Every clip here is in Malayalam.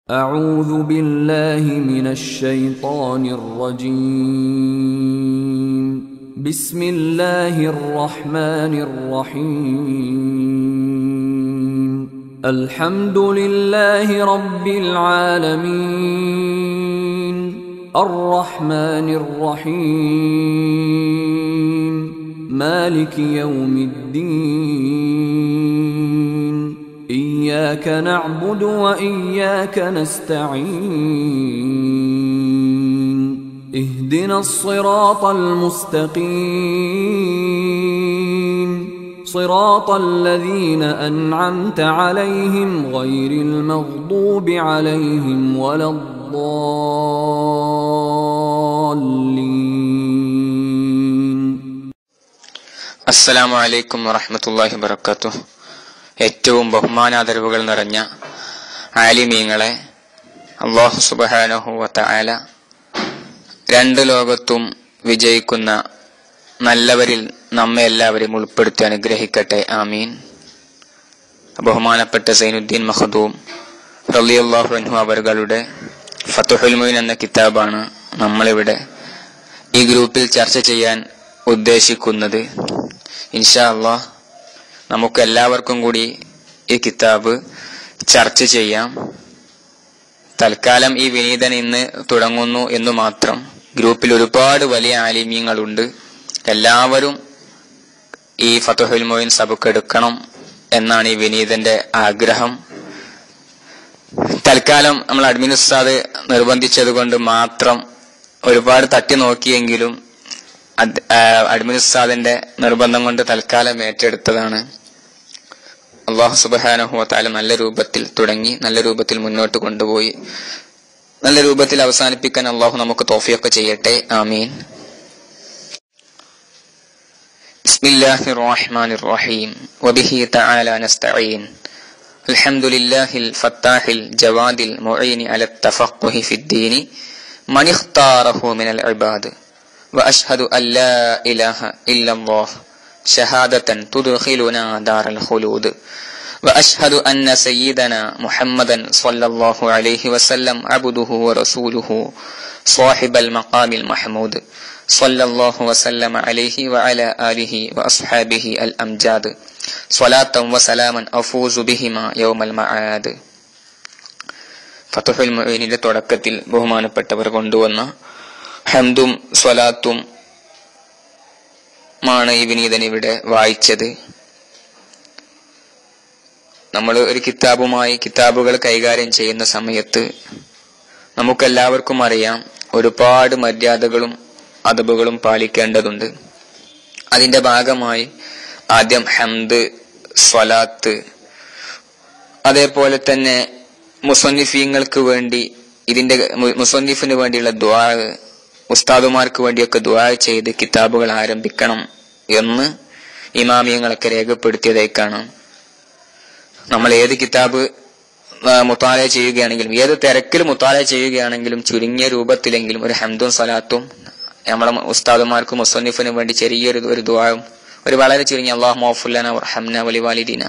أعوذ بالله من الشيطان الرجيم بسم الله الرحمن الرحيم الحمد لله رب العالمين الرحمن الرحيم مالك يوم الدين إياك نعبد وإياك نستعين اهدنا الصراط المستقيم صراط الذين أنعمت عليهم غير المغضوب عليهم ولا الضالين. അസ്സലാമു അലൈക്കും വറഹ്മത്തുള്ളാഹി വബറകാതുഹു. ഏറ്റവും ബഹുമാനാദരവുകൾ നിറഞ്ഞ ആലിമീങ്ങളെ, അല്ലാഹു സുബ്ഹാനഹു വ തആല രണ്ട് ലോകത്തും വിജയിക്കുന്ന നല്ലവരിൽ നമ്മെ എല്ലാവരെയും ഉൾപ്പെടുത്തി അനുഗ്രഹിക്കട്ടെ, ആമീൻ. ബഹുമാനപ്പെട്ട സൈനുദ്ദീൻ മഖ്ദൂം റളിയല്ലാഹു അൻഹു അവരുടെ ഫത്ഹുൽ മുഈൻ എന്ന കിതാബാണ് നമ്മളിവിടെ ഈ ഗ്രൂപ്പിൽ ചർച്ച ചെയ്യാൻ ഉദ്ദേശിക്കുന്നത്. ഇൻഷാ അല്ലാഹ് നമുക്ക് എല്ലാവർക്കും കൂടി ഈ കിതാബ് ചർച്ച ചെയ്യാം. തൽക്കാലം ഈ വിനീതൻ ഇന്ന് തുടങ്ങുന്നു എന്ന് മാത്രം. ഗ്രൂപ്പിൽ ഒരുപാട് വലിയ ആലിമീങ്ങളുണ്ട്. എല്ലാവരും ഈ ഫത്ഹുൽ മുഈൻ സബക്കെടുക്കണം എന്നാണ് ഈ വിനീതന്റെ ആഗ്രഹം. തൽക്കാലം നമ്മൾ അഡ്മിൻ ഉസ്താദ് നിർബന്ധിച്ചത് കൊണ്ട് മാത്രം ഒരുപാട് തട്ടി നോക്കിയെങ്കിലും അഡ്മിൻ ഉസ്താദിന്റെ നിർബന്ധം കൊണ്ട് തൽക്കാലം ഏറ്റെടുത്തതാണ്. അല്ലാഹു സുബ്ഹാനഹു വ തആല നല്ല രൂപത്തിൽ തുടങ്ങി നല്ല രൂപത്തിൽ മുന്നോട്ട് കൊണ്ടുപോയി നല്ല രൂപത്തിൽ അവസാനിപ്പിക്കാൻ അല്ലാഹു നമുക്ക് തൗഫീഖ് ചെയ്യട്ടെ, ആമീൻ. ബിസ്മില്ലാഹിർ റഹ്മാനിർ റഹീം വബിഹി തആല നസ്തഈൻ അൽഹംദുലില്ലാഹിൽ ഫത്താഹിൽ ജവാദിൽ മുഈനി അലൽ തഫഖുഹി ഫിദ്ദീനി മൻ ഇഖ്താറഹു മിനൽ ഇബാദ് വഅശ്ഹദു അല്ലാ ഇലാഹ ഇല്ലല്ലാഹ് ഷഹാദതൻ തുദ്ഖിലുനാ ദാറൽ ഖുലൂദ് وأشهد أن سيدنا محمدا صلى الله عليه وسلم عبده ورسوله صاحب المقام المحمود صلى الله وسلم عليه وعلى آله وأصحابه الأمجاد صلاة وسلاما أفوز بهما يوم المعاد. ഫത്ഹുൽ മുഈനിന്റെ തുടക്കത്തിൽ ബഹുമാനപ്പെട്ടവർ കൊണ്ടുവന്ന ഹംദും സ്വലാത്തും മാണ് ഈ വിനീതൻ ഇവിടെ വായിച്ചത്. നമ്മൾ ഒരു കിതാബുകൾ കൈകാര്യം ചെയ്യുന്ന സമയത്ത് നമുക്കെല്ലാവർക്കും അറിയാം ഒരുപാട് മര്യാദകളും അദബുകളും പാലിക്കേണ്ടതുണ്ട്. അതിന്റെ ഭാഗമായി ആദ്യം ഹംദ്, സ്വലാത്ത്, അതേപോലെ തന്നെ മുസന്നിഫീങ്ങൾക്ക് വേണ്ടി ഇതിന്റെ മുസന്നിഫിന് വേണ്ടിയുള്ള ദുആ, ഉസ്താദുമാർക്ക് വേണ്ടിയൊക്കെ ദുആ ചെയ്ത് കിതാബുകൾ ആരംഭിക്കണം എന്ന് ഇമാമിയങ്ങളൊക്കെ രേഖപ്പെടുത്തിയതായി കാണാം. നമ്മൾ ഏത് കിതാബ് മുത്താല ചെയ്യുകയാണെങ്കിലും ഏത് തിരക്കിൽ മുത്താല ചെയ്യുകയാണെങ്കിലും ചുരുങ്ങിയ രൂപത്തിലെങ്കിലും ഒരു ഹംദും സ്വലാത്തും നമ്മളെ ഉസ്താദുമാർക്കും മുസന്നിഫിനും വേണ്ടി ചെറിയൊരു ദുആവും ഒരു വളരെ ചുരുങ്ങിയ അല്ലാഹു മഗ്ഫിർ ലനാ വർഹംനാ വലി വാലിദീന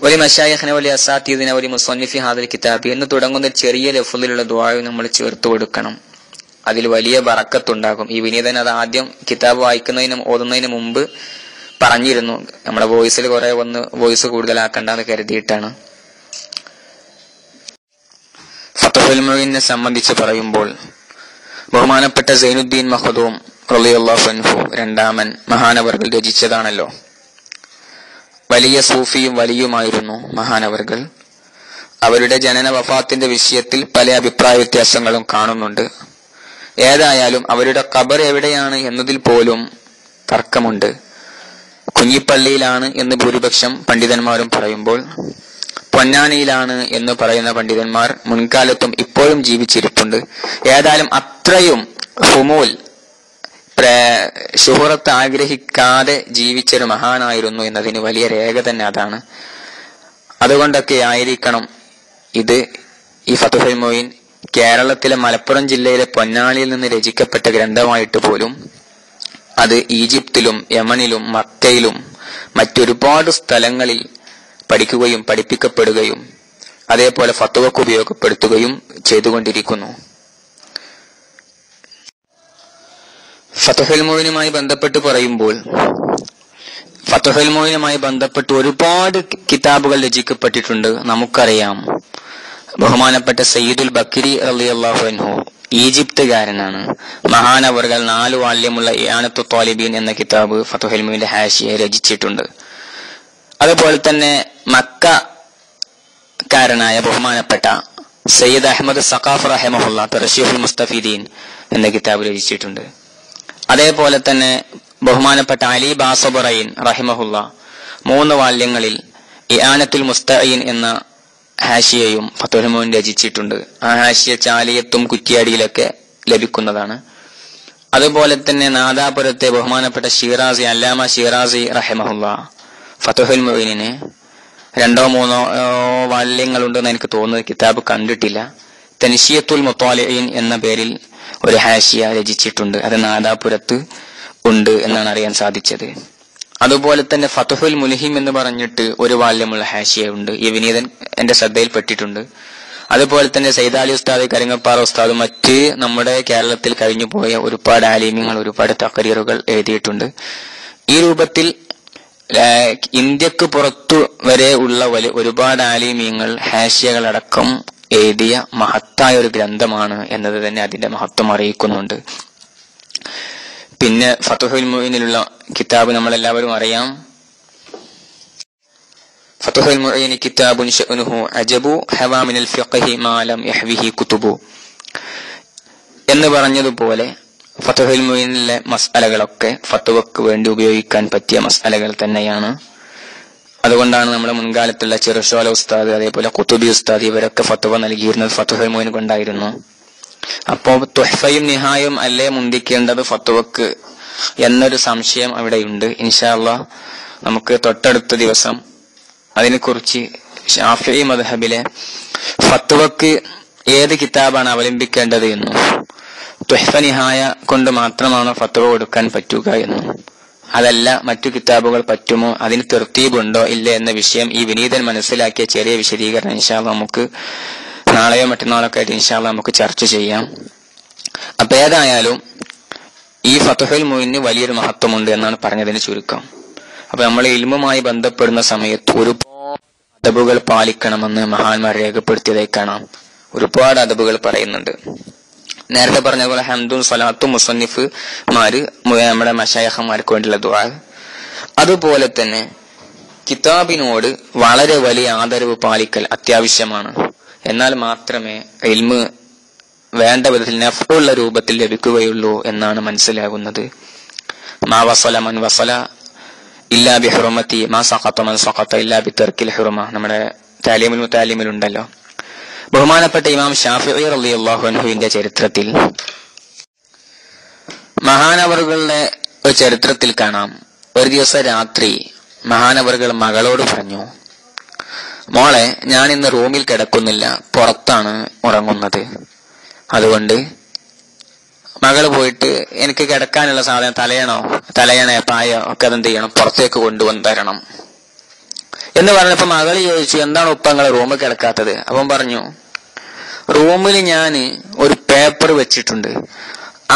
വലി മശായിഖിന വലി അസാതീദിന വലി മുസന്നിഫി ഹാദിൽ കിതാബ് എന്ന് തുടങ്ങുന്ന ചെറിയ ലഫ്ളിലുള്ള ദുആവും നമ്മൾ ചേർത്ത് കൊടുക്കണം. അതിൽ വലിയ ബറക്കത്തുണ്ടാകും. ഈ വിനീതൻ അത് ആദ്യം കിതാബ് ഓതുന്നതിന് മുമ്പ് പറഞ്ഞിരുന്നു. നമ്മുടെ വോയിസിൽ കുറെ വോയിസ് കൂടുതലാക്കണ്ടെന്ന് കരുതിയിട്ടാണ്. ഫത്ഹുൽ മുഈനെ സംബന്ധിച്ച് പറയുമ്പോൾ ബഹുമാനപ്പെട്ട സൈനുദ്ദീൻ മഖ്ദൂം റളിയല്ലാഹു അൻഹു രണ്ടാമൻ മഹാനവർകൾ രചിച്ചതാണല്ലോ. വലിയ സൂഫിയും വലിയുമായിരുന്നു മഹാനവർകൾ. അവരുടെ ജനന വഫാത്തിന്റെ വിഷയത്തിൽ പല അഭിപ്രായ വ്യത്യാസങ്ങളും കാണുന്നുണ്ട്. ഏതായാലും അവരുടെ ഖബർ എവിടെയാണ് എന്നതിൽ പോലും തർക്കമുണ്ട്. കുഞ്ഞിപ്പള്ളിയിലാണ് എന്ന് ഭൂരിപക്ഷം പണ്ഡിതന്മാരും പറയുമ്പോൾ പൊന്നാനിയിലാണ് എന്ന് പറയുന്ന പണ്ഡിതന്മാർ മുൻകാലത്തും ഇപ്പോഴും ജീവിച്ചിരിപ്പുണ്ട്. ഏതായാലും അത്രയും ഹുമൂൽ ശുഹറത്ത് ആഗ്രഹിക്കാതെ ജീവിച്ചൊരു മഹാനായിരുന്നു എന്നതിന് വലിയ രേഖ തന്നെ അതാണ്. അതുകൊണ്ടൊക്കെ ആയിരിക്കണം ഇത് ഈ ഫത്ഹുൽ മുഈൻ കേരളത്തിലെ മലപ്പുറം ജില്ലയിലെ പൊന്നാനിയിൽ നിന്ന് രചിക്കപ്പെട്ട ഗ്രന്ഥമായിട്ട് പോലും അത് ഈജിപ്തിലും യമനിലും മക്കയിലും മറ്റൊരുപാട് സ്ഥലങ്ങളിൽ പഠിക്കുകയും പഠിപ്പിക്കപ്പെടുകയും അതേപോലെ ഫത്വക്ക് ഉപയോഗപ്പെടുത്തുകയും ചെയ്തുകൊണ്ടിരിക്കുന്നു. ഫത്ഹുൽ മുഈനുമായി ബന്ധപ്പെട്ട് പറയുമ്പോൾ, ഫത്ഹുൽ മുഈനുമായി ബന്ധപ്പെട്ട് ഒരുപാട് കിതാബുകൾ രചിക്കപ്പെട്ടിട്ടുണ്ട്. നമുക്കറിയാം, ബഹുമാനപ്പെട്ട സയ്യിദുൽ ബക്കരി റളിയല്ലാഹു അൻഹു ഈജിപ്തുകാരനാണ്. മഹാനവറുകൾ 4 വാല്യമുള്ള ഇആനത്തു ത്വാലിബീൻ എന്ന കിതാബ് ഫത്ഹുൽ മുഈനിന്റെ ഹാഷിയ രചിച്ചിട്ടുണ്ട്. അതുപോലെ തന്നെ മക്കക്കാരനായ ബഹുമാനപ്പെട്ട സയ്യിദ് അഹ്മദ് സഖാഫ് റഹിമഹുല്ലാഹ് തർശീഹുൽ മുസ്തഫീദീൻ എന്ന കിതാബ് രചിച്ചിട്ടുണ്ട്. അതേപോലെ തന്നെ ബഹുമാനപ്പെട്ട അലി ബാസബറൈൻ റഹിമഹുല്ലാഹ് 3 വാല്യങ്ങളിൽ ഇആനത്തുൽ മുസ്തഈൻ എന്ന ഹാഷിയയും ഫത്ഹുൽ മുഈൻ രചിച്ചിട്ടുണ്ട്. ആ ഹാഷിയ ചാലിയത്തും കുറ്റിയാടിയിലൊക്കെ ലഭിക്കുന്നതാണ്. അതുപോലെ തന്നെ നാദാപുരത്തെ ബഹുമാനപ്പെട്ട ഷിറാസി അല്ലാമ ഷിറാസി റഹിമഹുല്ലാഹ് ഫത്ഹുൽ മുഈനിന് 2-3 വാല്യങ്ങളുണ്ടെന്ന് എനിക്ക് തോന്നുന്നത്, കിതാബ് കണ്ടിട്ടില്ല. തൻശിയത്തുൽ മുത്വാലിഈൻ എന്ന പേരിൽ ഒരു ഹാഷിയ രചിച്ചിട്ടുണ്ട്. അത് നാദാപുരത്ത് ഉണ്ട് എന്നാണ് അറിയാൻ സാധിച്ചത്. അതുപോലെ തന്നെ ഫത്ഹുൽ മുൽഹിം എന്ന് പറഞ്ഞിട്ട് 1 വാല്യമുള്ള ഹാഷിയ ഉണ്ട്. ഈ വിനീതൻ എന്റെ ശ്രദ്ധയിൽപ്പെട്ടിട്ടുണ്ട്. അതുപോലെ തന്നെ സയ്യിദ് അലി ഉസ്താദ്, കരിങ്ങപ്പാറ ഉസ്താദ്, മറ്റ് നമ്മുടെ കേരളത്തിൽ കഴിഞ്ഞു പോയ ഒരുപാട് ആലിമ്യങ്ങൾ ഒരുപാട് തഖരീറുകൾ എഴുതിയിട്ടുണ്ട്. ഈ രൂപത്തിൽ ഇന്ത്യക്ക് പുറത്തു വരെ ഉള്ള ഒരുപാട് ആലിമ്യങ്ങൾ ഹാഷിയകളടക്കം എഴുതിയ മഹത്തായ ഒരു ഗ്രന്ഥമാണ് എന്നത് തന്നെ അതിന്റെ മഹത്വം അറിയിക്കുന്നുണ്ട്. പിന്നെ ഫത്ഹുൽ മുഈനിലുള്ള കിതാബ് നമ്മളെല്ലാവരും അറിയാം. ഫത്ഹുൽ മുഈൻ കിതാബുൻ ശഅനുഹു അജബു ഹവാ മിനൽ ഫിഖ്ഹി മാ ലം യഹ്വിഹി കുതുബു എന്ന് പറഞ്ഞതുപോലെ ഫത്ഹുൽ മുഈനിലെ മസ്അലകളൊക്കെ ഫത്വക്ക് വേണ്ടി ഉപയോഗിക്കാൻ പറ്റിയ മസ്അലകൾ തന്നെയാണ്. അതുകൊണ്ടാണ് നമ്മുടെ മുൻകാലത്തുള്ള ചെറുശോല ഉസ്താദ്, അതേപോലെ ഖുതുബി ഉസ്താദ്, ഇവരൊക്കെ ഫത്വ നൽകിയിരുന്നത് ഫത്ഹുൽ മുഈൻ കൊണ്ടായിരുന്നു. അപ്പോ തുഹ്ഫയും നിഹായും അല്ലേ മുന്തിക്കേണ്ടത് ഫത്വക്ക് എന്നൊരു സംശയം അവിടെയുണ്ട്. ഇൻഷാ അല്ലാഹ് നമുക്ക് തൊട്ടടുത്ത ദിവസം അതിനെക്കുറിച്ച് ശാഫിഈ മദ്ഹബിലെ ഫത്വക്ക് ഏത് കിതാബാണ് അവലംബിക്കേണ്ടത് എന്നും തുഹ്ഫ നിഹായ കൊണ്ട് മാത്രമാണ് ഫത്വ കൊടുക്കാൻ പറ്റുക എന്നും അതല്ല മറ്റു കിതാബുകൾ പറ്റുമോ, അതിന് തർത്തീബുണ്ടോ ഇല്ല എന്ന വിഷയം ഈ വിനീതൻ മനസ്സിലാക്കിയ ചെറിയ വിശദീകരണം ഇൻഷാ അല്ലാഹ് നമുക്ക് നാളെയോ മറ്റന്നാളൊക്കെ ആയിട്ട് ഇൻഷാ അല്ലാഹ് നമുക്ക് ചർച്ച ചെയ്യാം. അപ്പൊ ഏതായാലും ഈ ഫത്ഹുൽ മുഈനിന് വലിയൊരു മഹത്വമുണ്ട് എന്നാണ് പറഞ്ഞതിന് ചുരുക്കം. അപ്പൊ നമ്മൾ ഇൽമുമായി ബന്ധപ്പെടുന്ന സമയത്ത് ഒരുപാട് അദബുകൾ പാലിക്കണമെന്ന് മഹാന്മാർ രേഖപ്പെടുത്തിയതായി കാണാം. ഒരുപാട് അദബുകൾ പറയുന്നുണ്ട്. നേരത്തെ പറഞ്ഞ പോലെ ഹംദും സ്വലാത്തും മുസന്നിഫ്മാര് നമ്മുടെ മശായിഖ്മാർക്ക് വേണ്ടിയുള്ള ദുആ. അതുപോലെ തന്നെ കിതാബിനോട് വളരെ വലിയ ആദരവ് പാലിക്കൽ അത്യാവശ്യമാണ്. എന്നാൽ മാത്രമേ ഇൽമ് വേണ്ട വിധത്തിൽ നഫ്ഉള്ള രൂപത്തിൽ ലഭിക്കുകയുള്ളൂ എന്നാണ് മനസ്സിലാകുന്നത്. മാ വസല മൻ വസല ഇല്ലാ ബി ഹുർമതി മാ സഖത മൻ സഖത ഇല്ലാ ബി തർക്കിൽ ഹുർമ നമ്മുടെ താലീമുൽ മുതാലിമിലുണ്ടല്ലോ. ബഹുമാനപ്പെട്ട ഇമാം ശാഫിഈ റളിയല്ലാഹു അൻഹുവിന്റെ ചരിത്രത്തിൽ, മഹാനവറുകളുടെ ഒരു ചരിത്രത്തിൽ കാണാം, ഒരു ദിവസം രാത്രി മഹാനവറുകൾ മകളോട് പറഞ്ഞു, മോളെ, ഞാൻ ഇന്ന് റൂമിൽ കിടക്കുന്നില്ല, പുറത്താണ് ഉറങ്ങുന്നത്. അതുകൊണ്ട് മകള് പോയിട്ട് എനിക്ക് കിടക്കാനുള്ള സാധനം തലയണ പായോ ഒക്കെ അതെന്ത് ചെയ്യണം, പുറത്തേക്ക് കൊണ്ടുവന്ന് തരണം എന്ന് പറഞ്ഞപ്പോ മകള് ചോദിച്ചു, എന്താണ് ഉപ്പ നിങ്ങളെ റൂമിൽ കിടക്കാത്തത്? അപ്പം പറഞ്ഞു, റൂമിൽ ഞാൻ ഒരു പേപ്പർ വെച്ചിട്ടുണ്ട്.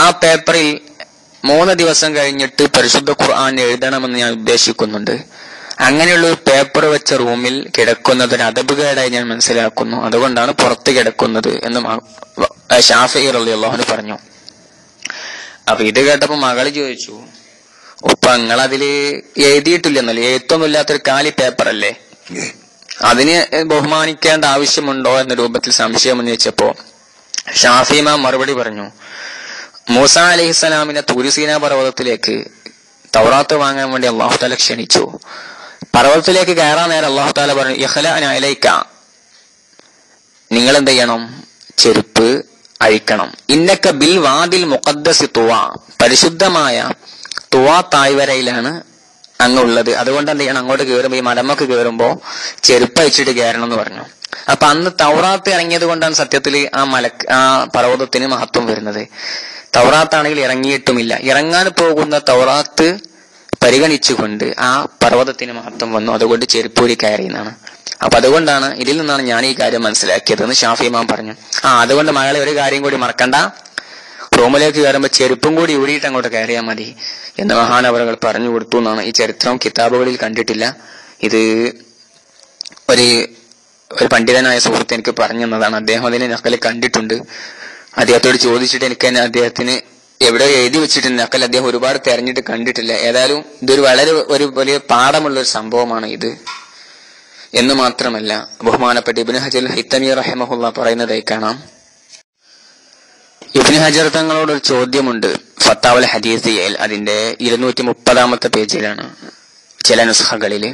ആ പേപ്പറിൽ 3 ദിവസം കഴിഞ്ഞിട്ട് പരിശുദ്ധ ഖുർആൻ എഴുതണമെന്ന് ഞാൻ ഉദ്ദേശിക്കുന്നുണ്ട്. അങ്ങനെയുള്ള ഒരു പേപ്പർ വെച്ച റൂമിൽ കിടക്കുന്നത് ഒരു അദബുകേടായി ഞാൻ മനസ്സിലാക്കുന്നു. അതുകൊണ്ടാണ് പുറത്ത് കിടക്കുന്നത് എന്ന് ശാഫിഈ റളിയല്ലാഹു അൻഹു പറഞ്ഞു. അപ്പൊ ഇത് കേട്ടപ്പോ മകള് ചോദിച്ചു, ഉപ്പ നിങ്ങൾ അതില് എഴുതിയിട്ടില്ലെന്നല്ലേ, എഴുത്തൊന്നും ഇല്ലാത്തൊരു കാലി പേപ്പർ അല്ലേ, അതിന് ബഹുമാനിക്കേണ്ട ആവശ്യമുണ്ടോ എന്ന രൂപത്തിൽ സംശയം ഉന്നയിച്ചപ്പോ ഷാഫി ഇമാം മറുപടി പറഞ്ഞു, മൂസ അലൈഹിസ്സലാമിനെ തൂരി സീനാ പർവ്വതത്തിലേക്ക് തൗറാത്ത് വാങ്ങാൻ വേണ്ടി അല്ലാഹു തആല ക്ഷണിച്ചു. പർവ്വതത്തിലേക്ക് കയറാൻ നേരം അല്ലാഹു തആല പറഞ്ഞു, ഇഖ്ലഅന അലൈക, നിങ്ങൾ എന്ത് ചെയ്യണം, ചെരുപ്പ് അഴിക്കണം. ഇന്നക ബിൽ വാദിൽ മുഖദ്ദസി തുവാ, പരിശുദ്ധമായ തുവാ തായ്വരയിലാണ് അങ്ങുള്ളത്. അതുകൊണ്ട് എന്ത് ചെയ്യണം, അങ്ങോട്ട് കയറുമ്പോ, ഈ മലമൊക്കെ കയറുമ്പോ ചെരുപ്പ് അഴിച്ചിട്ട് കയറണം എന്ന് പറഞ്ഞു. അപ്പൊ അന്ന് തൗറാത്ത് ഇറങ്ങിയത് കൊണ്ടാണ് സത്യത്തിൽ ആ പർവ്വതത്തിന് മഹത്വം വരുന്നത്. തൗറാത്താണെങ്കിൽ ഇറങ്ങിയിട്ടുമില്ല. ഇറങ്ങാൻ പോകുന്ന തൗറാത്ത് പരിഗണിച്ചുകൊണ്ട് ആ പർവ്വതത്തിന് മഹത്വം വന്നു. അതുകൊണ്ട് ചെരുപ്പൂരി കയറിയെന്നാണ്. അപ്പൊ അതുകൊണ്ടാണ്, ഇതിൽ നിന്നാണ് ഞാൻ ഈ കാര്യം മനസ്സിലാക്കിയത് എന്ന് ഷാഫി ഇമാം പറഞ്ഞു. അതുകൊണ്ട് മകളെ ഒരു കാര്യം കൂടി മറക്കണ്ട, റൂമിലേക്ക് കയറുമ്പോൾ ചെരുപ്പും കൂടി ഊരിയിട്ട് അങ്ങോട്ട് കയറിയാൽ മതി എന്ന് മഹാനവറുകൾ പറഞ്ഞു കൊടുത്തു എന്നാണ്. ഈ ചരിത്രം കിതാബുകളിൽ കണ്ടിട്ടില്ല. ഇത് ഒരു പണ്ഡിതനായ സുഹൃത്ത് എനിക്ക് പറഞ്ഞു തന്നതാണ്. അദ്ദേഹം അതിനെ നക്കല് കണ്ടിട്ടുണ്ട്. അദ്ദേഹത്തോട് ചോദിച്ചിട്ട് എനിക്ക് തന്നെ അദ്ദേഹത്തിന് എവിടെ എഴുതി വെച്ചിട്ട് നക്കൽ അദ്ദേഹം ഒരുപാട് തെരഞ്ഞിട്ട് കണ്ടിട്ടില്ല. ഏതായാലും ഇതൊരു വളരെ ഒരു വലിയ പാഠമുള്ള ഒരു സംഭവമാണ് ഇത് എന്ന് മാത്രമല്ല, ബഹുമാനപ്പെട്ട ഇബ്നു ഹജർ ഹൈത്തമി റഹിമഹുല്ലാ പറയുന്നതായി കാണാം. ഇബ്നു ഹജർ തങ്ങളോടൊരു ചോദ്യമുണ്ട് ഫത്താവുൽ ഹദീസിയയിൽ, അതിന്റെ 230 പേജിലാണ് ചില നുസ്ഖകളില്.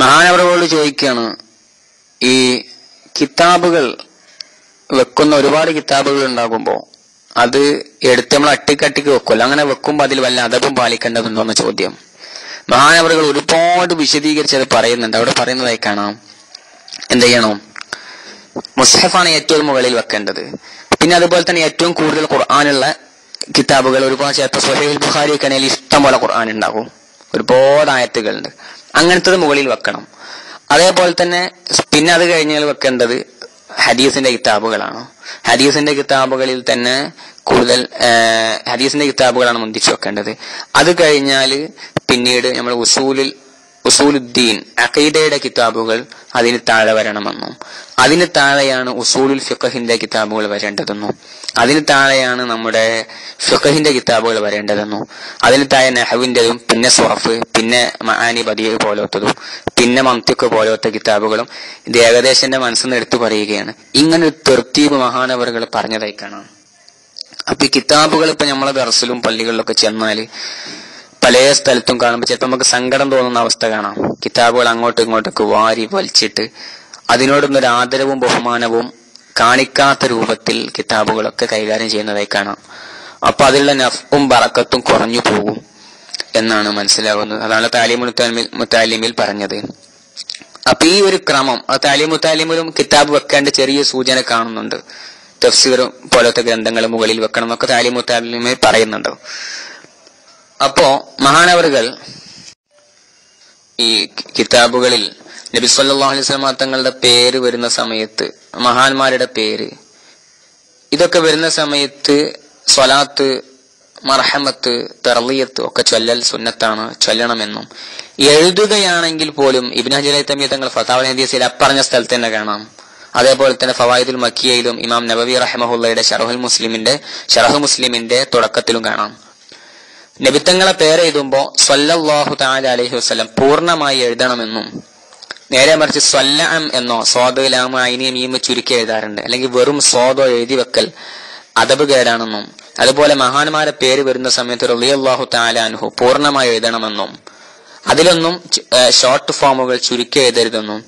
മഹാനവറുകളോട് ചോദിക്കുകയാണ്, ഈ കിതാബുകൾ വെക്കുന്ന ഒരുപാട് കിതാബുകൾ ഉണ്ടാകുമ്പോ അത് എടുത്ത് നമ്മൾ അട്ടിക്കട്ടിക്ക് വെക്കുമല്ലോ, അങ്ങനെ വെക്കുമ്പോ അതിൽ വല്ല അദബും പാലിക്കേണ്ടതുണ്ടോ എന്ന ചോദ്യം. മഹാനവറുകൾ ഒരുപാട് വിശദീകരിച്ചത് പറയുന്നുണ്ട്. അവിടെ പറയുന്നതായി കാണാം, എന്ത് ചെയ്യണം, മുസ്ഹഫാണ് ഏറ്റവും മുകളിൽ വെക്കേണ്ടത്. പിന്നെ അതുപോലെ തന്നെ ഏറ്റവും കൂടുതൽ ഖുർആനുള്ള കിതാബുകൾ ഒരുപാട്, ചിലപ്പോൾ സ്വഹീഹുൽ ബുഖാരി ഒക്കെ ആണെങ്കിൽ ഇഷ്ടം പോലെ ഖുർആൻ ഉണ്ടാകും, ഒരുപാട് ആയത്തുകളുണ്ട്, അങ്ങനത്തത് മുകളിൽ വെക്കണം. അതേപോലെ തന്നെ പിന്നെ അത് കഴിഞ്ഞാൽ വെക്കേണ്ടത് ഹദീസിന്റെ കിതാബുകളാണ്. ഹദീസിന്റെ കിതാബുകളിൽ തന്നെ കൂടുതൽ ഹദീസിന്റെ കിതാബുകളാണ് മുന്തിച്ചു വെക്കേണ്ടത്. അത് കഴിഞ്ഞാൽ പിന്നീട് നമ്മൾ ഉസൂലുദ്ദീൻ അഖീദയുടെ കിതാബുകൾ അതിന് താഴെ വരണമെന്നും, അതിന് താഴെയാണ് ഉസൂലുൽ ഫിഖഹിന്റെ കിതാബുകൾ വരേണ്ടതെന്നും, അതിന് താഴെയാണ് നമ്മുടെ ഫിഖഹിന്റെ കിതാബുകൾ വരേണ്ടതെന്നും, അതിന് താഴെ നഹ്വിന്റെതും, പിന്നെ സർഫ്, പിന്നെ മആനി ബദീഅ് പോലത്തതും, പിന്നെ മന്തിഖ് പോലത്തെ കിതാബുകളും. ഇത് ഏകദേശം എന്റെ മനസ്സിൽ നിന്ന് എടുത്തു പറയുകയാണ്. ഇങ്ങനെ ഒരു തർത്തീബ് മഹാനവറുകൾ പറഞ്ഞതായി കാണാം. അപ്പൊ ഈ കിതാബുകൾ ഇപ്പൊ നമ്മളെ ദർസിലും പള്ളികളിലൊക്കെ ചെന്നാല് പല സ്ഥലത്തും കാണുമ്പോൾ ചിലപ്പോൾ നമുക്ക് സങ്കടം തോന്നുന്ന അവസ്ഥ കാണാം. കിതാബുകൾ അങ്ങോട്ടും ഇങ്ങോട്ടൊക്കെ വാരി വലിച്ചിട്ട് അതിനോടൊന്നൊരു ആദരവും ബഹുമാനവും കാണിക്കാത്ത രൂപത്തിൽ കിതാബുകളൊക്കെ കൈകാര്യം ചെയ്യുന്നതായി കാണാം. അപ്പൊ അതിലുള്ള നഫ്ഉം ബറക്കത്തും കുറഞ്ഞു പോകും എന്നാണ് മനസ്സിലാകുന്നത്. അതാണ് മുത്താലിമിൽ പറഞ്ഞത്. അപ്പൊ ഈ ഒരു ക്രമം മുത്താലിമിലും കിതാബ് വെക്കേണ്ട ചെറിയ സൂചന കാണുന്നുണ്ട്. തഫ്സീറും പോലത്തെ ഗ്രന്ഥങ്ങൾ മുകളിൽ വെക്കണം എന്നൊക്കെ മുത്താലിമിൽ പറയുന്നുണ്ട്. അപ്പോ മഹാനവറുകൾ ഈ കിതാബുകളിൽ നബി സല്ലല്ലാഹു അലൈഹി വസല്ലം തങ്ങളുടെ പേര് വരുന്ന സമയത്ത്, മഹാന്മാരുടെ പേര്, ഇതൊക്കെ വരുന്ന സമയത്ത് സ്വലാത്ത്, മർഹമത്ത്, തർളിയത്ത് ഒക്കെ ചൊല്ലൽ സുന്നത്താണ്, ചൊല്ലണമെന്നും എഴുതുകയാണെങ്കിൽ പോലും ഇബ്നു ഹജർ ഹൈതമി തങ്ങൾ ഫതാവുൽ ഹദീസിൽ അപ്പറഞ്ഞ സ്ഥലത്ത് തന്നെ കാണാം. അതേപോലെ തന്നെ ഫവായിദുൽ മക്കിയയിലും ഇമാം നബവി റഹിമഹുള്ളയുടെ ശറഹ് മുസ്ലിമിന്റെ തുടക്കത്തിലും കാണാം. നബിത്തങ്ങളെ പേരെഴുതുമ്പോ സ്വല്ലല്ലാഹു തആല അലൈഹി വസല്ലം പൂർണ്ണമായി എഴുതണമെന്നും, നേരെ മറിച്ച് സ്വല്ലഅം എന്നോ സ്വാദ് ലാമ ഐനി മീം ചുരുക്കി എഴുതാറുണ്ട്. അല്ലെങ്കിൽ വെറും സ്വാദോ എഴുതി വെക്കൽ അദബ് കേടാണെന്നും, അതുപോലെ മഹാന്മാരെ പേര് വരുന്ന സമയത്ത് റളിയല്ലാഹു തആല അൻഹു പൂർണ്ണമായി എഴുതണമെന്നും, അതിലൊന്നും ഷോർട്ട് ഫോമുകൾ ചുരുക്കി എഴുതരുതെന്നും,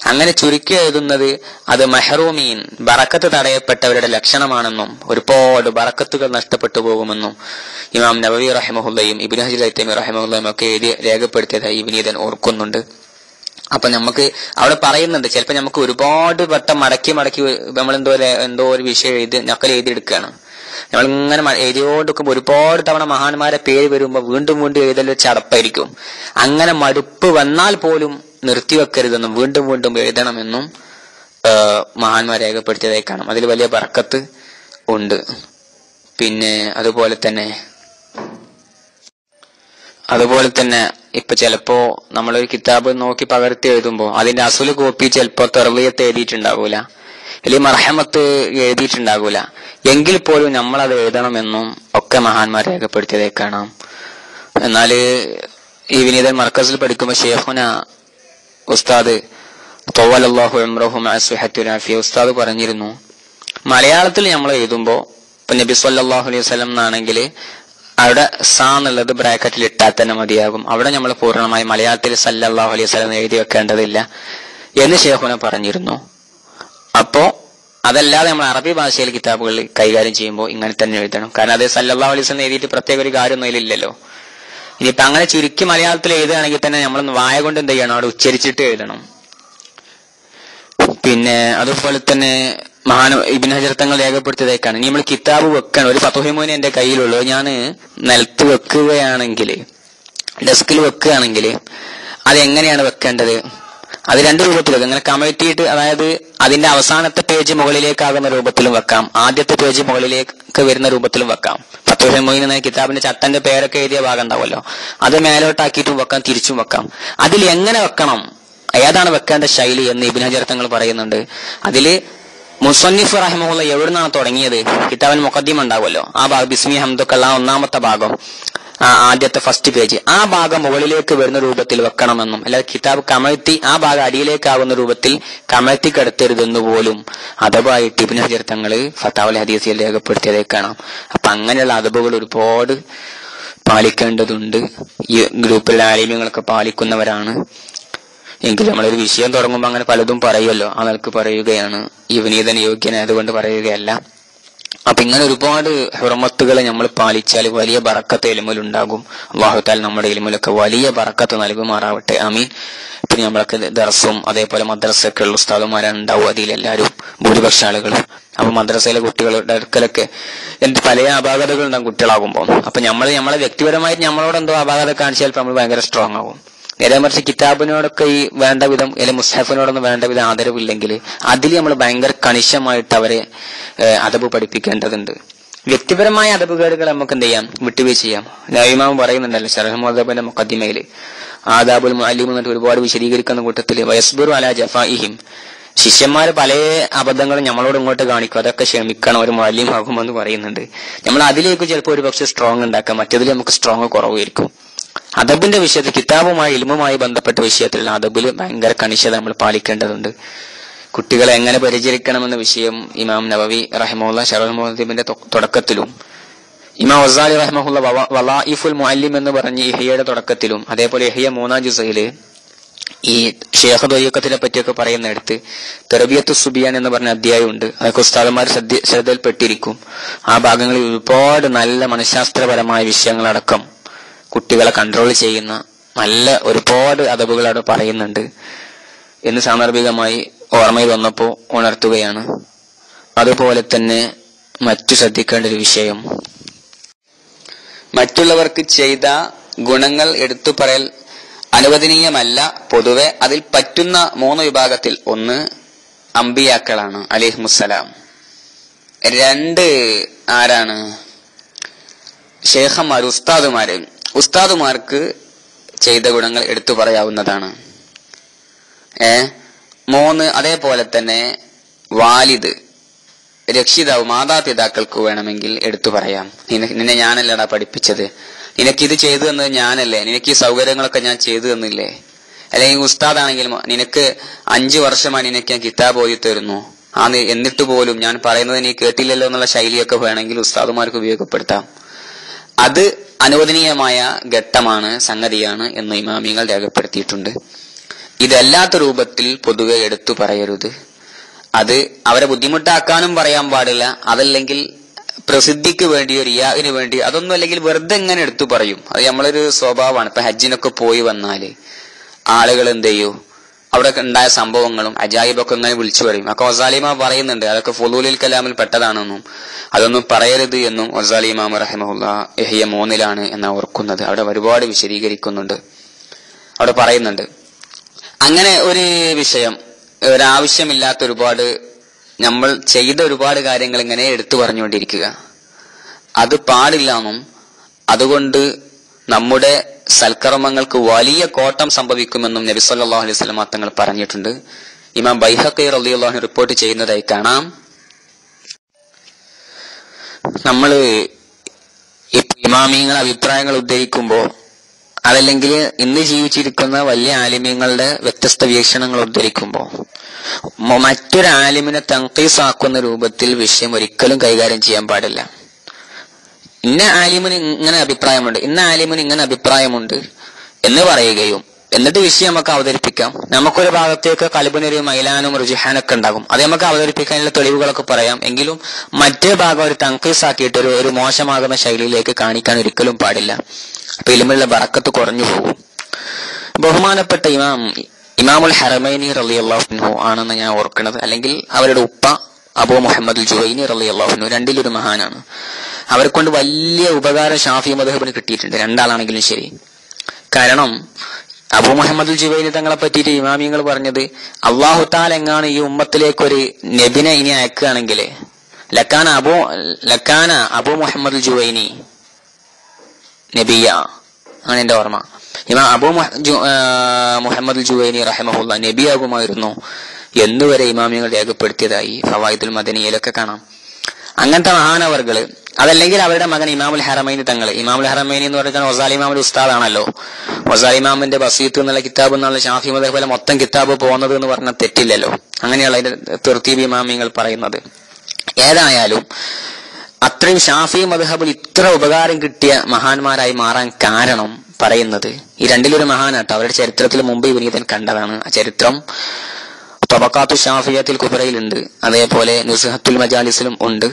അങ്ങനെ ചുരുക്കി എഴുതുന്നത് അത് മഹറൂമീൻ ബറക്കത്ത് തടയപ്പെട്ടവരുടെ ലക്ഷണമാണെന്നും, ഒരുപാട് ബറക്കത്തുകൾ നഷ്ടപ്പെട്ടു പോകുമെന്നും ഇമാം നബവി റഹിമഹുല്ലയും ഇബ്നു ഹജർ ഹൈതമി റഹിമഹുല്ലയും ഒക്കെ എഴുതി രേഖപ്പെടുത്തിയതായി വിനീതൻ ഓർക്കുന്നുണ്ട്. അപ്പൊ നമുക്ക് അവിടെ പറയുന്നുണ്ട്, ചിലപ്പോ നമുക്ക് ഒരുപാട് വട്ടം മടക്കി നമ്മൾ എന്തോ ഒരു വിഷയം നക്കൽ എഴുതിയെടുക്കുകയാണ്. നമ്മളിങ്ങനെ എഴുതിയോണ്ടിരിക്കുമ്പോൾ ഒരുപാട് തവണ മഹാന്മാരെ പേര് വരുമ്പോ വീണ്ടും എഴുതൽ ചടപ്പായിരിക്കും. അങ്ങനെ മടുപ്പ് വന്നാൽ പോലും നിർത്തിവെക്കരുതെന്നും വീണ്ടും എഴുതണമെന്നും മഹാന്മാർ രേഖപ്പെടുത്തിയതായി കാണാം. അതിൽ വലിയ ബറക്കത്ത് ഉണ്ട്. പിന്നെ അതുപോലെ തന്നെ ഇപ്പൊ ചിലപ്പോ നമ്മളൊരു കിതാബ് നോക്കി പകർത്തി എഴുതുമ്പോ അതിന്റെ അസുല് കോപ്പി ചിലപ്പോ തർളിയത്ത് എഴുതിയിട്ടുണ്ടാകൂല, അല്ലെങ്കിൽ മർഹമത്ത് എഴുതിയിട്ടുണ്ടാകൂല. എങ്കിൽ പോലും നമ്മളത് എഴുതണമെന്നും ഒക്കെ മഹാന്മാർ രേഖപ്പെടുത്തിയതായി കാണാം. എന്നാല് ഈ വിനീതൻ മർക്കസിൽ പഠിക്കുമ്പോ ഷേഖുന ഉസ്താദ് ത്വവ്വലല്ലാഹു ഉംറഹു മഅ സിഹ്ഹത്തി വൽ ആഫിയ ഉസ്താദ് പറഞ്ഞിരുന്നു, മലയാളത്തിൽ നമ്മൾ എഴുതുമ്പോ ഇപ്പൊ നബി സല്ലല്ലാഹു അലൈഹി വസല്ലം എന്നാണെങ്കിൽ അവിടെ സ എന്നുള്ളത് ബ്രാക്കറ്റിൽ ഇട്ടാൽ തന്നെ മതിയാകും. അവിടെ നമ്മൾ പൂർണ്ണമായി മലയാളത്തിൽ സല്ലല്ലാഹു അലൈഹി വസല്ലം എഴുതി വെക്കേണ്ടതില്ല എന്ന് ഷേഖുന പറഞ്ഞിരുന്നു. അപ്പോ അതല്ലാതെ നമ്മൾ അറബി ഭാഷയിൽ കിതാബുകൾ കൈകാര്യം ചെയ്യുമ്പോൾ ഇങ്ങനെ തന്നെ എഴുതണം. കാരണം അത് സല്ലല്ലാഹു അലൈഹി വസല്ലം എഴുതിയിട്ട് പ്രത്യേക ഒരു കാര്യമൊന്നും അതിലില്ലല്ലോ. ഇനിയിപ്പൊ അങ്ങനെ ചുരുക്കി മലയാളത്തിൽ എഴുതുകയാണെങ്കിൽ തന്നെ നമ്മളൊന്ന് വായ കൊണ്ട് എന്ത് ചെയ്യണം, അവിടെ ഉച്ചരിച്ചിട്ട് എഴുതണം. പിന്നെ അതുപോലെ തന്നെ ഇബ്നു ഹജർ തങ്ങൾ രേഖപ്പെടുത്തിയതേക്കാണ്. ഇനി നമ്മൾ കിതാബ് വെക്കണം, ഒരു ഫത്ഹുൽ മുഈൻ എന്റെ കയ്യിലുള്ളൂ, ഞാൻ നിലത്ത് വെക്കുകയാണെങ്കിൽ, ഡെസ്കിൽ വെക്കുകയാണെങ്കിൽ അതെങ്ങനെയാണ് വെക്കേണ്ടത്? അത് രണ്ട് രൂപത്തിലും അങ്ങനെ കമഴ്ത്തിയിട്ട്, അതായത് അതിന്റെ അവസാനത്തെ പേജ് മുകളിലേക്കാകുന്ന രൂപത്തിലും വെക്കാം, ആദ്യത്തെ പേജ് മുകളിലേക്ക് വരുന്ന രൂപത്തിലും വെക്കാം. ഫത്ഹുൽ മുഈൻ എന്ന കിതാബിന്റെ ചട്ടന്റെ പേരൊക്കെ എഴുതിയ ഭാഗം ഉണ്ടാവുമല്ലോ, അത് മേലോട്ടാക്കിയിട്ടും വെക്കാം, തിരിച്ചും വെക്കാം. അതിൽ എങ്ങനെ വെക്കണം, ഏതാണ് വെക്കേണ്ട ശൈലി എന്ന് ഇബ്നു ഹജർ തങ്ങൾ പറയുന്നുണ്ട്. അതില് മുസന്നിഫ് റഹിമഹുള്ള എവിടുന്നാണ് തുടങ്ങിയത്, കിതാബിന് മുഖദ്ദിമ ഉണ്ടാവുമല്ലോ, ആ ഭാഗം ബിസ്മി ഹംദുക്കല്ല ഒന്നാമത്തെ ഭാഗം, ആദ്യത്തെ ഫസ്റ്റ് പേജ്, ആ ഭാഗം മുകളിലേക്ക് വരുന്ന രൂപത്തിൽ വെക്കണമെന്നും, അല്ലാതെ കിതാബ് കമഴ്ത്തി ആ ഭാഗം അടിയിലേക്കാവുന്ന രൂപത്തിൽ കമഴ്ത്തി കിടത്തരുതെന്നു പോലും അദബായിട്ട് ഇബ്നു ഹജർ തങ്ങള് ഫതാവുൽ ഹദീസിൽ രേഖപ്പെടുത്തിയതേ കാണാം. അപ്പൊ അങ്ങനെയുള്ള അദബുകൾ ഒരുപാട് പാലിക്കേണ്ടതുണ്ട്. ഈ ഗ്രൂപ്പിലെ ആലിമ്യങ്ങളൊക്കെ പാലിക്കുന്നവരാണ് എങ്കിൽ നമ്മളൊരു വിഷയം തുടങ്ങുമ്പോൾ അങ്ങനെ പലതും പറയുമല്ലോ, ആ നിലക്ക് പറയുകയാണ്. ഈ വിനീതന് യോഗ്യനായതുകൊണ്ട് പറയുകയല്ല. അപ്പൊ ഇങ്ങനെ ഒരുപാട് ഹുർമത്തുകളെ നമ്മൾ പാലിച്ചാൽ വലിയ ബറക്കത്ത് ഇൽമുലുണ്ടാകും. അല്ലാഹു തആല നമ്മുടെ ഇൽമുലൊക്കെ വലിയ ബറക്കത്ത് നൽകുമാറാവട്ടെ, ആമീൻ. പിന്നെ നമ്മളൊക്കെ ദർസും അതേപോലെ മദ്രസയൊക്കെ ഉള്ള ഉസ്താദുമാരാണ് ഉണ്ടാവും അതിലെല്ലാവരും, ഭൂരിപക്ഷ ആളുകളും. അപ്പൊ മദ്രസയിലെ കുട്ടികളുടെ അടുക്കലൊക്കെ എന്ത് പല അപാകതകൾ ഉണ്ടാകും കുട്ടികളാകുമ്പോൾ. അപ്പൊ നമ്മളെ വ്യക്തിപരമായിട്ട് നമ്മളോട് എന്തോ അപാകത കാണിച്ചാൽ നമ്മൾ ഭയങ്കര സ്ട്രോങ് ആകും. നേരെ മറിച്ച് കിതാബിനോടൊക്കെ ഈ വേണ്ട വിധം അല്ലെങ്കിൽ മുസ്ഹഫിനോടൊന്നും വേണ്ട വിധം ആദരവില്ലെങ്കിൽ അതിൽ നമ്മൾ ഭയങ്കര കണിശമായിട്ട് അവരെ അദബ് പഠിപ്പിക്കേണ്ടതുണ്ട്. വ്യക്തിപരമായ അദബുകേടുകൾ നമുക്ക് എന്ത് ചെയ്യാം, വിട്ടുവീഴ്ച ചെയ്യാം. ഇമാം പറയുന്നുണ്ടല്ലോ ശറഹ് മുഅദ്ദബിന്റെ മുഖദ്ദിമയിൽ, ആദാബുൽ മുഅല്ലിം എന്നിട്ട് ഒരുപാട് വിശദീകരിക്കുന്ന കൂട്ടത്തിൽ വയസ്ബിറു അലാ ജഫാഇഹിം, ശിഷ്യന്മാർ പല അബദ്ധങ്ങളും നമ്മളോട് ഇങ്ങോട്ട് കാണിക്കും, അതൊക്കെ ക്ഷമിക്കണം ഒരു മുഅല്ലിം ആകുമെന്ന് പറയുന്നുണ്ട്. നമ്മൾ അതിലേക്ക് ചിലപ്പോൾ ഒരു പക്ഷെ സ്ട്രോങ് ഉണ്ടാക്കാം, മറ്റതിൽ നമുക്ക് സ്ട്രോങ് കുറവായിരിക്കും. അദബിന്റെ വിഷയത്തിൽ കിതാബുമായി ഇൽമുമായി ബന്ധപ്പെട്ട വിഷയത്തിലുള്ള അദബിൽ ഭയങ്കര കണിശത നമ്മൾ പാലിക്കേണ്ടതുണ്ട്. കുട്ടികളെ എങ്ങനെ പരിചരിക്കണമെന്ന വിഷയം ഇമാം നവവി റഹിമഹുള്ള ശറഹുൽ മുഅദ്ദിബിന്റെ തുടക്കത്തിലും, ഇമാം ഗസാലി റഹിമഹുള്ള വലായിഫുൽ മുഅല്ലിം എന്ന് പറഞ്ഞ് ഇഹ്യയുടെ തുടക്കത്തിലും, അതേപോലെ ഇഹ്യ 3-ാം ജുസയില് ഈ ഷേഖ് ത്വരീഖത്തിനെ പറ്റിയൊക്കെ പറയുന്നിടത്ത് തർബിയത്തു സുബിയാൻ എന്ന് പറഞ്ഞ അധ്യായമുണ്ട്. അതൊക്കെ ഉസ്താദന്മാർ ശ്രദ്ധയിൽപ്പെട്ടിരിക്കും. ആ ഭാഗങ്ങളിൽ ഒരുപാട് നല്ല മനഃശാസ്ത്രപരമായ വിഷയങ്ങളടക്കം കുട്ടികളെ കൺട്രോൾ ചെയ്യുന്ന നല്ല ഒരുപാട് അദബുകൾ അവിടെ പറയുന്നുണ്ട് എന്ന് സാന്ദർഭികമായി ഓർമ്മയിൽ വന്നപ്പോൾ ഉണർത്തുകയാണ്. അതുപോലെ തന്നെ മറ്റു ശ്രദ്ധിക്കേണ്ട ഒരു വിഷയം, മറ്റുള്ളവർക്ക് ചെയ്ത ഗുണങ്ങൾ എടുത്തു പറയൽ അനുവദനീയമല്ല. പൊതുവെ അതിൽ പറ്റുന്ന 3 വിഭാഗത്തിൽ ഒന്ന് അംബിയാക്കളാണ് അലൈഹിമുസ്സലാം, 2 ആരാണ്, ഷേഖന്മാർ ഉസ്താദുമാര്, ഉസ്താദുമാർക്ക് ചെയ്ത ഗുണങ്ങൾ എടുത്തു പറയാവുന്നതാണ്. 3 അതേപോലെ തന്നെ വാലിദ്, രക്ഷിതാവ്, മാതാപിതാക്കൾക്ക് വേണമെങ്കിൽ എടുത്തു പറയാം. നിന്നെ ഞാനല്ലടാ പഠിപ്പിച്ചത്, നിനക്കിത് ചെയ്തു തന്നത് ഞാനല്ലേ, നിനക്ക് ഈ സൗകര്യങ്ങളൊക്കെ ഞാൻ ചെയ്തു തന്നില്ലേ, അല്ലെങ്കിൽ ഉസ്താദാണെങ്കിൽ നിനക്ക് 5 വർഷമായി നിനക്ക് ഞാൻ കിതാബ് ഓതി തരുന്നു, എന്നിട്ട് പോലും ഞാൻ പറയുന്നത് നീ കേട്ടില്ലല്ലോ എന്നുള്ള ശൈലിയൊക്കെ വേണമെങ്കിൽ ഉസ്താദുമാർക്ക് ഉപയോഗപ്പെടുത്താം. അത് അനുവദനീയമായ ഘട്ടമാണ്, സംഗതിയാണ് എന്ന് ഇമാമിങ്ങൾ രേഖപ്പെടുത്തിയിട്ടുണ്ട്. ഇതല്ലാത്ത രൂപത്തിൽ പൊതുവെ എടുത്തു പറയരുത്. അത് അവരെ ബുദ്ധിമുട്ടാക്കാനും പറയാൻ പാടില്ല. അതല്ലെങ്കിൽ പ്രസിദ്ധിക്ക് വേണ്ടിയോ റിയാഇന് വേണ്ടി അതൊന്നും, അല്ലെങ്കിൽ വെറുതെ എങ്ങനെ എടുത്തു പറയും. അത് നമ്മളൊരു സ്വഭാവമാണ്. ഇപ്പൊ ഹജ്ജിനൊക്കെ പോയി വന്നാല് ആളുകൾ എന്ത് ചെയ്യൂ, അവിടെ ഉണ്ടായ സംഭവങ്ങളും അജായിബൊക്കെ ഇങ്ങനെ വിളിച്ചു പറയും. ഒക്കെ ഗസാലിമാ പറയുന്നുണ്ട് അതൊക്കെ ഫുളൂലുൽ കലാമിൽ പെട്ടതാണെന്നും അതൊന്നും പറയരുത് എന്നും ഗസാലി ഇമാം റഹിമഹുല്ല ഇഹ്യ 3-ലാണ് എന്നാ ഓർക്കുന്നത്. അവിടെ ഒരുപാട് വിശദീകരിക്കുന്നുണ്ട്, അവിടെ പറയുന്നുണ്ട്. അങ്ങനെ ഒരു വിഷയം, ഒരാവശ്യമില്ലാത്ത ഒരുപാട് നമ്മൾ ചെയ്ത ഒരുപാട് കാര്യങ്ങൾ ഇങ്ങനെ എടുത്തു പറഞ്ഞുകൊണ്ടിരിക്കുക, അത് പാടില്ല എന്നും അതുകൊണ്ട് നമ്മുടെ സൽക്കർമ്മങ്ങൾക്ക് വലിയ കോട്ടം സംഭവിക്കുമെന്നും നബി സല്ലല്ലാഹു അലൈഹി വസല്ലം തങ്ങൾ പറഞ്ഞിട്ടുണ്ട്. ഇമാം ബൈഹഖി റളിയല്ലാഹു അൻഹു റിപ്പോർട്ട് ചെയ്യുന്നതായി കാണാം. നമ്മൾ ഇമാമിയങ്ങൾ അഭിപ്രായങ്ങൾ ഉദ്ധരിക്കുമ്പോൾ, അതല്ലെങ്കിൽ ഇന്ന് ജീവിച്ചിരിക്കുന്ന വലിയ ആലിമ്യങ്ങളുടെ വ്യത്യസ്ത വീക്ഷണങ്ങൾ ഉദ്ധരിക്കുമ്പോൾ മറ്റൊരു ആലിമിനെ തൻഖീസാക്കുന്ന രൂപത്തിൽ വിഷയം ഒരിക്കലും കൈകാര്യം ചെയ്യാൻ പാടില്ല. ഇന്ന ആലിമിന് ഇങ്ങനെ അഭിപ്രായമുണ്ട്, ഇന്ന ആലിമിന് ഇങ്ങനെ അഭിപ്രായമുണ്ട് എന്ന് പറയുകയും എന്നിട്ട് വിഷയം നമുക്ക് അവതരിപ്പിക്കാം. നമുക്കൊരു ഭാഗത്തേക്ക് കൽബിനൊരു മൈലാനും റുജിഹാനൊക്കെ ഉണ്ടാകും, അത് നമുക്ക് അവതരിപ്പിക്കാനുള്ള തെളിവുകളൊക്കെ പറയാം. എങ്കിലും മറ്റേ ഭാഗം ഒരു തൻഖീസാക്കിയിട്ട് ഒരു മോശമാകുന്ന ശൈലിയിലേക്ക് കാണിക്കാൻ ഒരിക്കലും പാടില്ല. അപ്പൊ ഇൽമിലുള്ള ബറക്കത്ത് കുറഞ്ഞു പോകും. ബഹുമാനപ്പെട്ട ഇമാമുൽ ഹറമൈനി റളിയല്ലാഹു അൻഹു ആണെന്ന് ഞാൻ ഓർക്കുന്നത്, അല്ലെങ്കിൽ അവരുടെ ഉപ്പ അബൂ മുഹമ്മദ് ജുവൈനി റളിയല്ലാഹു അൻഹു, രണ്ടിലൊരു മഹാനാണ്. അവരെ കൊണ്ട് വലിയ ഉപകാരം ഷാഫി മദ്ഹബിന് കിട്ടിയിട്ടുണ്ട്, 2 ആളാണെങ്കിലും ശരി. കാരണം അബൂ മുഹമ്മദ് ജുവൈനി തങ്ങളെ പറ്റിയിട്ട് ഇമാമിയങ്ങൾ പറഞ്ഞത്, അള്ളാഹു തആല എങ്ങാണ് ഈ ഉമ്മത്തിലേക്ക് ഒരു നബിനെ ഇനി അയക്കുകയാണെങ്കിൽ ലക്കാന അബൂ മുഹമ്മദ് ജുവൈനി നബിയ ആണ് എന്റെ ഓർമ്മ. ഇമാം അബൂ മുഹമ്മദ് ജുവൈനി റഹിമഹുല്ല നബിയാകുമായിരുന്നു എന്നുവരെ ഇമാമിയങ്ങൾ രേഖപ്പെടുത്തിയതായി ഫവായിദുൽ മദനിയയിലൊക്കെ കാണാം. അങ്ങനത്തെ മഹാനവർകള്, അതല്ലെങ്കിൽ അവരുടെ മകൻ ഇമാമുൽ ഹറമൈനി തങ്ങൾ. ഇമാമുൽ ഹറമൈനി എന്ന് പറഞ്ഞാൽ വസാലി ഇമാമിന്റെ ഉസ്താദാണല്ലോ. വസാലി ഇമാമിന്റെ ബസീത്ത് എന്നുള്ള കിതാബ് എന്നുള്ള ഷാഫി മദ്ഹബ് പോലെ മൊത്തം കിതാബ് പോകുന്നത് എന്ന് പറഞ്ഞാൽ തെറ്റില്ലല്ലോ. അങ്ങനെയുള്ള അതിന്റെ തെർത്തീബ് ഇമാമിയങ്ങൾ പറയുന്നത്. ഏതായാലും അത്രയും ഷാഫി മദ്ഹബിൽ ഇത്ര ഉപകാരം കിട്ടിയ മഹാന്മാരായി മാറാൻ കാരണം പറയുന്നത് ഈ രണ്ടിലൊരു മഹാനാട്ടോ. അവരുടെ ചരിത്രത്തിൽ മുമ്പ് വിനീതൻ കണ്ടതാണ്. ആ ചരിത്രം തബഖാത്തു ഷാഫിയത്തിൽ കുബറയിലുണ്ട്, അതേപോലെ നുസ്ഹത്തുൽ മജാലിസിലും ഉണ്ട്.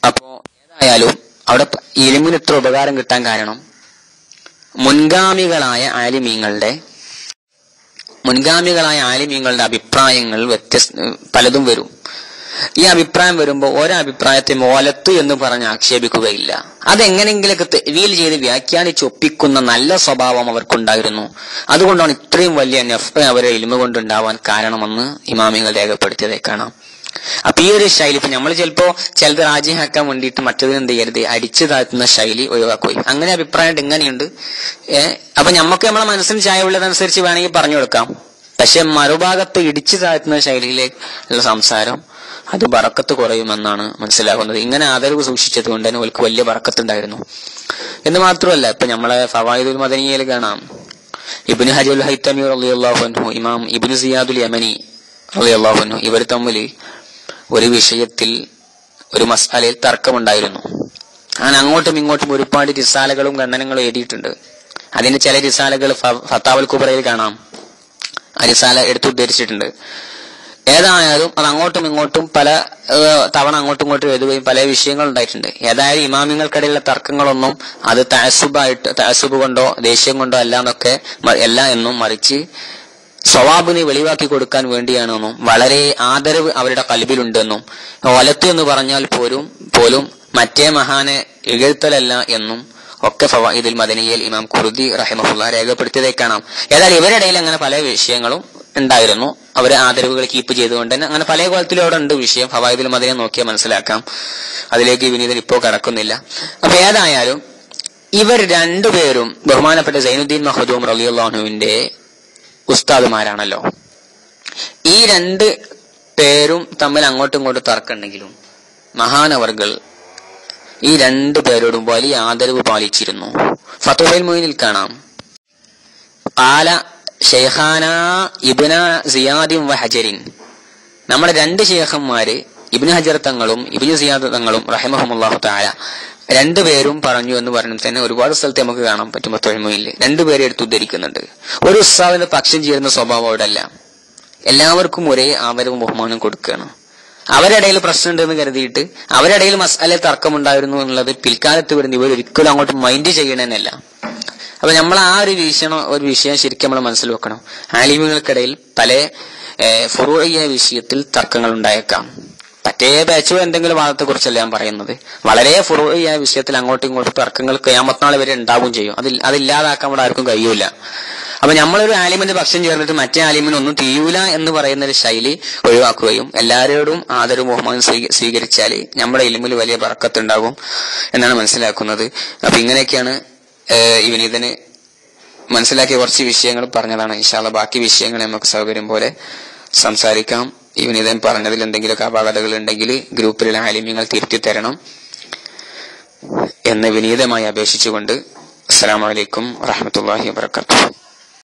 അപ്പോ ഏതായാലും അവിടെ ഇൽമിന് ഇത്ര ഉപകാരം കിട്ടാൻ കാരണം മുൻഗാമികളായ ആലിമീങ്ങളുടെ അഭിപ്രായങ്ങൾ പലതും വരും. ഈ അഭിപ്രായം വരുമ്പോൾ ഒരഭിപ്രായത്തെ മോലത്ത് എന്ന് പറഞ്ഞ് ആക്ഷേപിക്കുകയില്ല. അതെങ്ങനെങ്കിലൊക്കെ തെവീൽ ചെയ്ത് വ്യാഖ്യാനിച്ചൊപ്പിക്കുന്ന നല്ല സ്വഭാവം അവർക്കുണ്ടായിരുന്നു. അതുകൊണ്ടാണ് ഇത്രയും വലിയ നഫ് അവരെ ഇൽമ കൊണ്ടുണ്ടാവാൻ കാരണമെന്ന് ഇമാമികൾ രേഖപ്പെടുത്തിയതേ കാണാം. അപ്പൊ ഈ ഒരു ശൈലി ഇപ്പൊ നമ്മൾ ചിലപ്പോ ചിലത് രാജിയാക്കാൻ വേണ്ടിയിട്ട് മറ്റതിന് എന്ത് ചെയ്യരുത്, അടിച്ചു താഴ്ത്തുന്ന ശൈലി ഒഴിവാക്കുകയും അങ്ങനെ അഭിപ്രായം ഇങ്ങനെയുണ്ട്. അപ്പൊ നമുക്ക് നമ്മളെ മനസ്സിന് ചായവുള്ളതനുസരിച്ച് വേണമെങ്കിൽ പറഞ്ഞു കൊടുക്കാം. പക്ഷെ മറുഭാഗത്ത് ഇടിച്ചു താഴ്ത്തുന്ന ശൈലിയിലേക്കുള്ള സംസാരം അത് ബറക്കത്ത് കുറയുമെന്നാണ് മനസ്സിലാകുന്നത്. ഇങ്ങനെ ആദരവ് സൂക്ഷിച്ചത് കൊണ്ട് തന്നെ അവർക്ക് വലിയ ബറക്കത്തുണ്ടായിരുന്നു എന്ന് മാത്രമല്ല. ഇപ്പൊ നമ്മളെ ഫവായിദുൽ മദനിയയിൽ കാണാം, ഇബ്നു ഹജറുൽ ഹൈതമി റളിയല്ലാഹു അൻഹു, ഇമാം ഇബ്നു സിയാദുൽ യമനി റളിയല്ലാഹു അൻഹു, ഇവർ തമ്മിൽ ഒരു വിഷയത്തിൽ ഒരു മസ്അലയിൽ തർക്കമുണ്ടായിരുന്നു. അങ്ങനെ അങ്ങോട്ടും ഇങ്ങോട്ടും ഒരുപാട് റിസാലകളും ഖണ്ഡനങ്ങളും എഴുതിയിട്ടുണ്ട്. അതിന്റെ ചില റിസാലകൾ ഫത്താവുൽ കുബറയിൽ കാണാം. ആ റിസാല എടുത്തുദ്ധരിച്ചിട്ടുണ്ട്. ഏതായാലും അത് അങ്ങോട്ടും ഇങ്ങോട്ടും പല തവണ അങ്ങോട്ടും ഇങ്ങോട്ടും എഴുതുകയും പല വിഷയങ്ങൾ ഉണ്ടായിട്ടുണ്ട്. ഏതായാലും ഇമാമിങ്ങൾക്കിടയിലുള്ള തർക്കങ്ങളൊന്നും അത് തഅസ്സുബ് കൊണ്ടോ ദേഷ്യം കൊണ്ടോ അല്ല എന്നും മറിച്ച് സ്വവാബിനെ വെളിവാക്കി കൊടുക്കാൻ വേണ്ടിയാണെന്നും വളരെ ആദരവ് അവരുടെ കൽബിലുണ്ടെന്നും വലത്ത് എന്ന് പറഞ്ഞാൽ പോലും മറ്റേ മഹാനെ ഇകഴ്ത്തലല്ല എന്നും ഒക്കെ ഫവായിദുൽ മദനിയയിൽ ഇമാം ഖുർദി റഹിമഹുല്ലാഹ് രേഖപ്പെടുത്തിയതേ കാണാം. ഏതായാലും ഇവരുടെ ഇടയിൽ അങ്ങനെ പല വിഷയങ്ങളും ഉണ്ടായിരുന്നു. അവരെ ആദരവുകൾ കീപ്പ് ചെയ്തുകൊണ്ട് തന്നെ അങ്ങനെ പല കോലത്തിലും അവിടെ ഉണ്ട് വിഷയം. ഫവായിദുൽ മദനിയെ നോക്കിയാൽ മനസ്സിലാക്കാം. അതിലേക്ക് വിനീതൻ ഇപ്പോൾ കടക്കുന്നില്ല. അപ്പൊ ഏതായാലും ഇവർ രണ്ടുപേരും ബഹുമാനപ്പെട്ട സൈനുദ്ദീൻ മഖ്ദൂം റളിയല്ലാഹു അൻഹുവിന്റെ ഉസ്താദുമാരാണല്ലോ. ഈ രണ്ട് പേരും തമ്മിൽ അങ്ങോട്ടും ഇങ്ങോട്ടും തർക്കമുണ്ടെങ്കിലും മഹാനവർകൾ ഈ രണ്ടു പേരോടും വലിയ ആദരവ് പാലിച്ചിരുന്നു. ഫതുഹുൽ മുഈനിൽ കാണാം, ഖാല ശൈഖാന ഇബ്ന സിയാദ് വ ഹജറിൻ, നമ്മുടെ രണ്ട് ശൈഖന്മാര് ഇബ്നു ഹജർ തങ്ങളും ഇബ്നു സിയാദ് തങ്ങളും റഹിമഹുമുല്ലാഹു തആല രണ്ടുപേരും പറഞ്ഞു എന്ന് പറഞ്ഞാൽ തന്നെ ഒരുപാട് സ്ഥലത്ത് നമുക്ക് കാണാൻ പറ്റും. ഫതുഹുൽ മുഈനിൽ രണ്ടുപേരെ എടുത്തുദ്ധരിക്കുന്നുണ്ട്. ഒരു ഉസ്താദിന്റെ പക്ഷം ചേരുന്ന സ്വഭാവം അവിടെ അല്ല. എല്ലാവർക്കും ഒരേ ആദരവും ബഹുമാനം കൊടുക്കുകയാണ്. അവരിടയിൽ പ്രശ്നമുണ്ടെന്ന് കരുതിയിട്ട് അവരിടയിൽ മസ്അല തർക്കമുണ്ടായിരുന്നു എന്നുള്ളത് പിൽക്കാലത്ത് വരുന്ന ഇവർ ഒരിക്കലും അങ്ങോട്ട് മൈൻഡ് ചെയ്യണമെന്നല്ല. അപ്പൊ നമ്മൾ ആ ഒരു വിഷയം ശരിക്കും നമ്മൾ മനസ്സിൽ വെക്കണം. ആലിമുകൾക്കിടയിൽ പല ഫുറൂഇയ വിഷയത്തിൽ തർക്കങ്ങൾ ഉണ്ടായേക്കാം. മറ്റേ ബാച്ചോ എന്തെങ്കിലും വാദത്തെ കുറിച്ചല്ല ഞാൻ പറയുന്നത്. വളരെ ഫുറൂഇയ വിഷയത്തിൽ അങ്ങോട്ടും ഇങ്ങോട്ടും തർക്കങ്ങൾ ഖിയാമത്ത് നാൾ വരെ ഉണ്ടാവുകയും ചെയ്യും. അതില്ലാതാക്കാൻ ഇവിടെ ആർക്കും കഴിയൂല. അപ്പൊ നമ്മളൊരു ആലിമിന്റെ പക്ഷം ചേർന്നിട്ട് മറ്റേ ആലിമിന് ഒന്നും തീയൂല എന്ന് പറയുന്ന ഒരു ശൈലി ഒഴിവാക്കുകയും എല്ലാവരോടും ആദരവും ബഹുമാനം സ്വീകരിച്ചാൽ നമ്മുടെ ഇൽമിൽ വലിയ ബറക്കത്തുണ്ടാകും എന്നാണ് മനസ്സിലാക്കുന്നത്. അപ്പൊ ഇങ്ങനെയൊക്കെയാണ് ഈ വിനീതന് മനസ്സിലാക്കിയ കുറച്ച് വിഷയങ്ങൾ പറഞ്ഞതാണ്. ഇൻഷാ അല്ലാഹ് ബാക്കി വിഷയങ്ങൾ നമുക്ക് സൗകര്യം പോലെ സംസാരിക്കാം. ഈ വിനീതൻ പറഞ്ഞതിൽ എന്തെങ്കിലുമൊക്കെ അപാകതകൾ ഉണ്ടെങ്കിൽ ഗ്രൂപ്പിലുള്ള ആലിമ്യങ്ങൾ തിരുത്തി തരണം എന്ന് വിനീതമായി അപേക്ഷിച്ചുകൊണ്ട് അസ്സലാമു അലൈക്കും വറഹ്മത്തുള്ളാഹി വബറകാതുഹു.